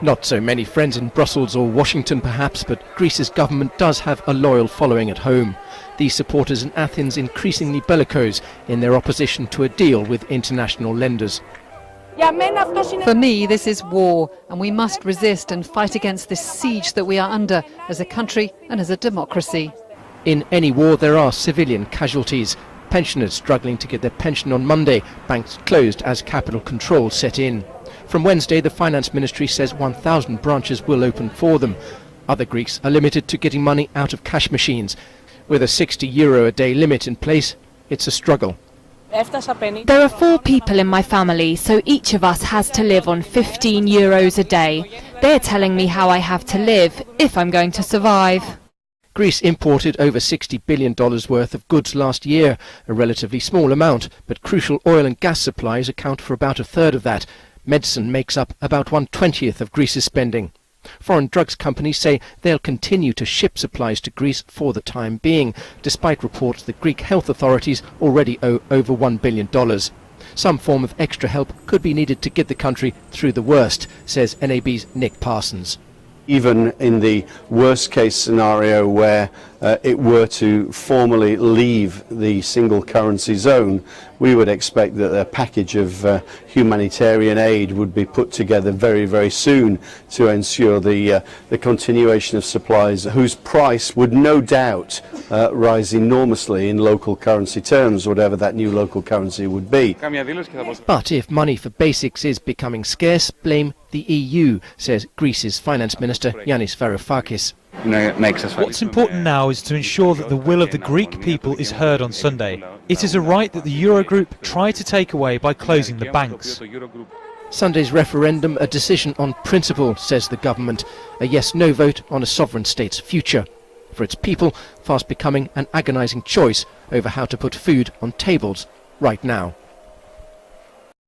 Not so many friends in Brussels or Washington perhaps, but Greece's government does have a loyal following at home. These supporters in Athens increasingly bellicose in their opposition to a deal with international lenders. For me, this is war, and we must resist and fight against this siege that we are under as a country and as a democracy. In any war there are civilian casualties. Pensioners struggling to get their pension on Monday, banks closed as capital control set in. From Wednesday, the Finance Ministry says 1,000 branches will open for them. Other Greeks are limited to getting money out of cash machines. With a €60 a day limit in place, it's a struggle. There are 4 people in my family, so each of us has to live on €15 a day. They're telling me how I have to live if I'm going to survive. Greece imported over $60 billion worth of goods last year, a relatively small amount, but crucial oil and gas supplies account for about a third of that. Medicine makes up about 1/20th of Greece's spending. Foreign drugs companies say they'll continue to ship supplies to Greece for the time being, despite reports that Greek health authorities already owe over $1 billion. Some form of extra help could be needed to get the country through the worst, says NAB's Nick Parsons. Even in the worst case scenario where it were to formally leave the single currency zone, we would expect that a package of humanitarian aid would be put together very, very soon to ensure the continuation of supplies, whose price would no doubt rise enormously in local currency terms, whatever that new local currency would be. But if money for basics is becoming scarce, blame the EU, says Greece's Finance Minister Yanis Varoufakis. What's important now is to ensure that the will of the Greek people is heard on Sunday. It is a right that the Eurogroup tried to take away by closing the banks. Sunday's referendum, a decision on principle, says the government, a yes-no vote on a sovereign state's future. For its people, fast becoming an agonising choice over how to put food on tables right now.